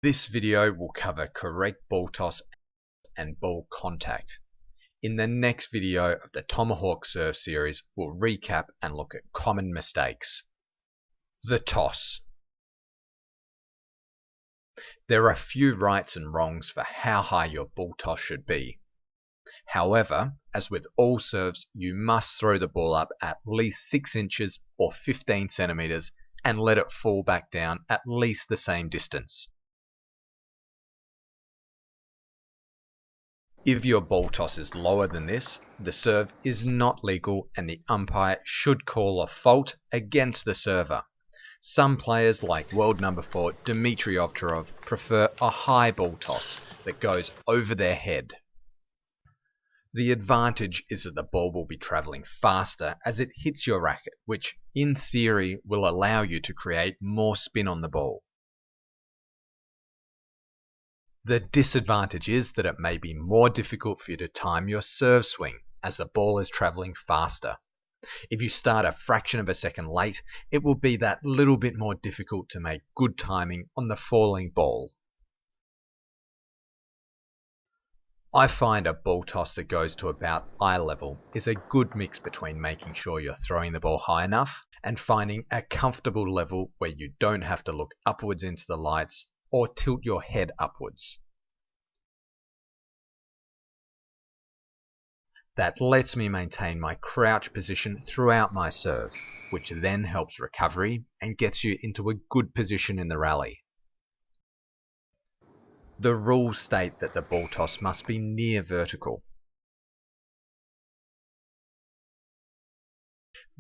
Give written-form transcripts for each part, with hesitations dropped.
This video will cover correct ball toss and ball contact. In the next video of the Tomahawk Serve series, we'll recap and look at common mistakes. The toss. There are few rights and wrongs for how high your ball toss should be. However, as with all serves, you must throw the ball up at least 6 inches or 15 centimeters and let it fall back down at least the same distance. If your ball toss is lower than this, the serve is not legal and the umpire should call a fault against the server. Some players like world number 4 Dmitry Ovcharov prefer a high ball toss that goes over their head. The advantage is that the ball will be travelling faster as it hits your racket, which in theory will allow you to create more spin on the ball. The disadvantage is that it may be more difficult for you to time your serve swing as the ball is travelling faster. If you start a fraction of a second late, it will be that little bit more difficult to make good timing on the falling ball. I find a ball toss that goes to about eye level is a good mix between making sure you're throwing the ball high enough and finding a comfortable level where you don't have to look upwards into the lights or tilt your head upwards. That lets me maintain my crouch position throughout my serve, which then helps recovery and gets you into a good position in the rally. The rules state that the ball toss must be near vertical.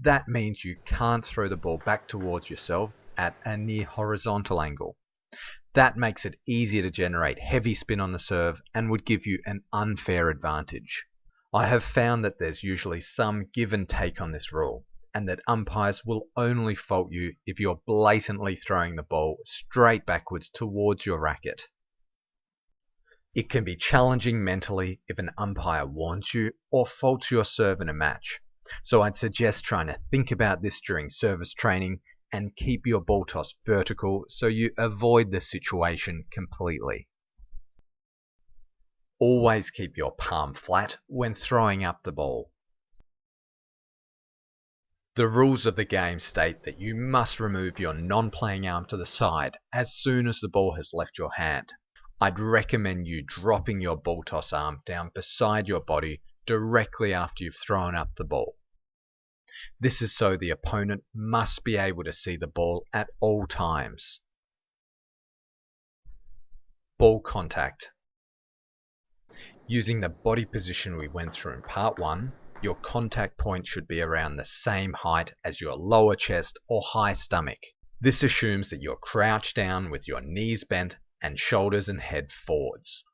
That means you can't throw the ball back towards yourself at a near horizontal angle. That makes it easier to generate heavy spin on the serve and would give you an unfair advantage. I have found that there's usually some give and take on this rule, and that umpires will only fault you if you're blatantly throwing the ball straight backwards towards your racket. It can be challenging mentally if an umpire warns you or faults your serve in a match, so I'd suggest trying to think about this during service training and keep your ball toss vertical so you avoid the situation completely. Always keep your palm flat when throwing up the ball. The rules of the game state that you must remove your non-playing arm to the side as soon as the ball has left your hand. I'd recommend you dropping your ball toss arm down beside your body directly after you've thrown up the ball. This is so the opponent must be able to see the ball at all times. Ball contact. Using the body position we went through in part 1, your contact point should be around the same height as your lower chest or high stomach. This assumes that you're crouched down with your knees bent and shoulders and head forwards.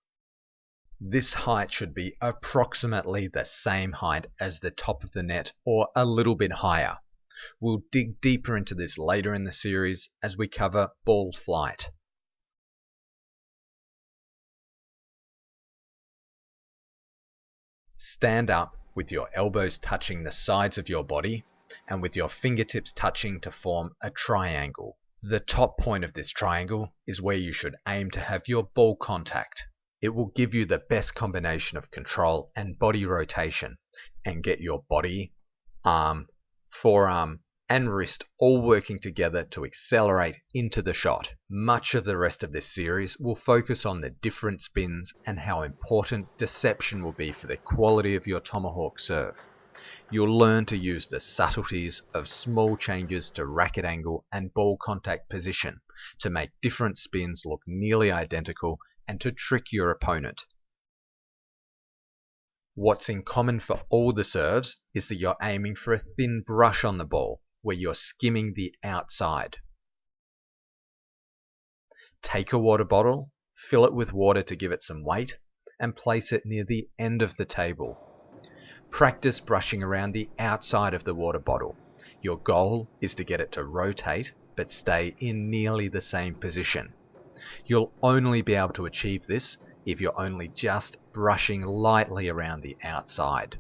This height should be approximately the same height as the top of the net or a little bit higher. We'll dig deeper into this later in the series as we cover ball flight. Stand up with your elbows touching the sides of your body and with your fingertips touching to form a triangle. The top point of this triangle is where you should aim to have your ball contact. It will give you the best combination of control and body rotation and get your body, arm, forearm and wrist all working together to accelerate into the shot. Much of the rest of this series will focus on the different spins and how important deception will be for the quality of your Tomahawk serve. You'll learn to use the subtleties of small changes to racket angle and ball contact position to make different spins look nearly identical and to trick your opponent. What's in common for all the serves is that you're aiming for a thin brush on the ball, where you're skimming the outside. Take a water bottle, fill it with water to give it some weight, and place it near the end of the table. Practice brushing around the outside of the water bottle. Your goal is to get it to rotate but stay in nearly the same position. You'll only be able to achieve this if you're only just brushing lightly around the outside.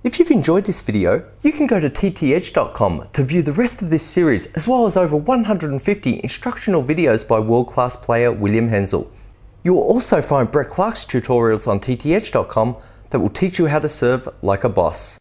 If you've enjoyed this video, you can go to ttedge.com to view the rest of this series, as well as over 150 instructional videos by world-class player William Hensel. You will also find Brett Clark's tutorials on ttedge.com that will teach you how to serve like a boss.